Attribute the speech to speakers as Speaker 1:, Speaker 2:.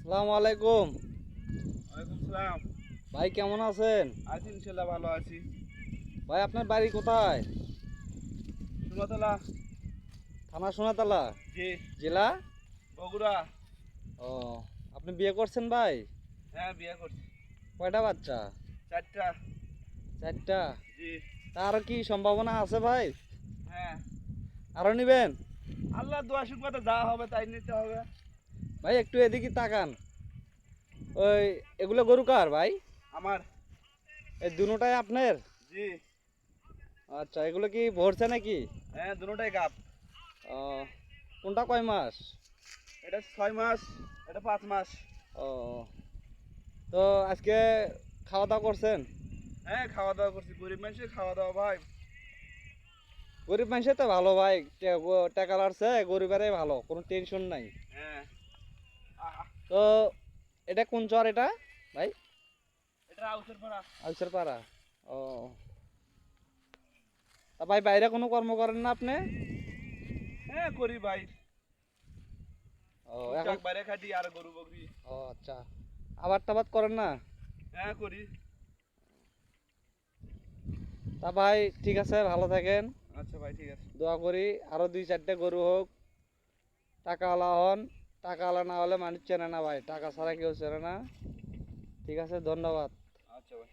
Speaker 1: আসসালামু আলাইকুম।
Speaker 2: ওয়ালাইকুম সালাম।
Speaker 1: ভাই কেমন আছেন?
Speaker 2: আছি ইনশাল্লাহ, ভালো আছি।
Speaker 1: ভাই আপনার বাড়ি কোথায়?
Speaker 2: সুমতলা।
Speaker 1: থানা সোনাতলা,
Speaker 2: জি।
Speaker 1: জেলা?
Speaker 2: বগুড়া।
Speaker 1: ও, আপনি বিয়ে করছেন ভাই?
Speaker 2: হ্যাঁ, বিয়ে করছি।
Speaker 1: কয়টা বাচ্চা?
Speaker 2: 4টা।
Speaker 1: চারটা?
Speaker 2: জি।
Speaker 1: তার কি সম্ভাবনা আছে ভাই?
Speaker 2: হ্যাঁ,
Speaker 1: আরো নিবেন?
Speaker 2: আল্লাহ দোয়া শুকবাতে যা হবে তাই নিতে হবে।
Speaker 1: ভাই একটু এদিকে তাকান। ওই এগুলো গরু কার ভাই?
Speaker 2: আমার।
Speaker 1: এই দুটোটাই আপনার?
Speaker 2: জি।
Speaker 1: আচ্ছা, এগুলো কি ভরছে নাকি?
Speaker 2: হ্যাঁ, দুটোটাই গাব।
Speaker 1: ও, কোনটা কয় মাস?
Speaker 2: এটা 6 মাস, এটা 5 মাস।
Speaker 1: ও, তো আজকে খাওয়া দাওয়া করছেন?
Speaker 2: হ্যাঁ, খাওয়া দাওয়া করছি, গরিব মানুষের খাওয়া দাওয়া ভাই।
Speaker 1: গরিব মানুষের তো ভালো ভাই, টাকা লাগছে গরিবেরই ভালো, কোনো টেনশন নাই।
Speaker 2: হ্যাঁ।
Speaker 1: তো এটা কোন চর এটা ভাই?
Speaker 2: এটা আউসের পাড়া।
Speaker 1: আলসের পাড়া। ও, তা ভাই বাইরে কোনো কর্ম করেন না আপনি?
Speaker 2: হ্যাঁ, করি ভাই।
Speaker 1: ও এখন।
Speaker 2: টুকটাক বাইরে খাটি আর গরু বকরি।
Speaker 1: ও আচ্ছা, আবাদ টাবাদ করেন না?
Speaker 2: হ্যাঁ, করি।
Speaker 1: তা ভাই ঠিক আছে, ভালো থাকেন।
Speaker 2: আচ্ছা ভাই, ঠিক আছে।
Speaker 1: দোয়া করি আরো 2-4টে গরু হোক, টাকাওয়ালা হন। টাকাওয়ালা না হলে মানুষ চেনে না ভাই, টাকা ছাড়া কেউ চেনে না। ঠিক আছে, ধন্যবাদ।
Speaker 2: আচ্ছা ভাই।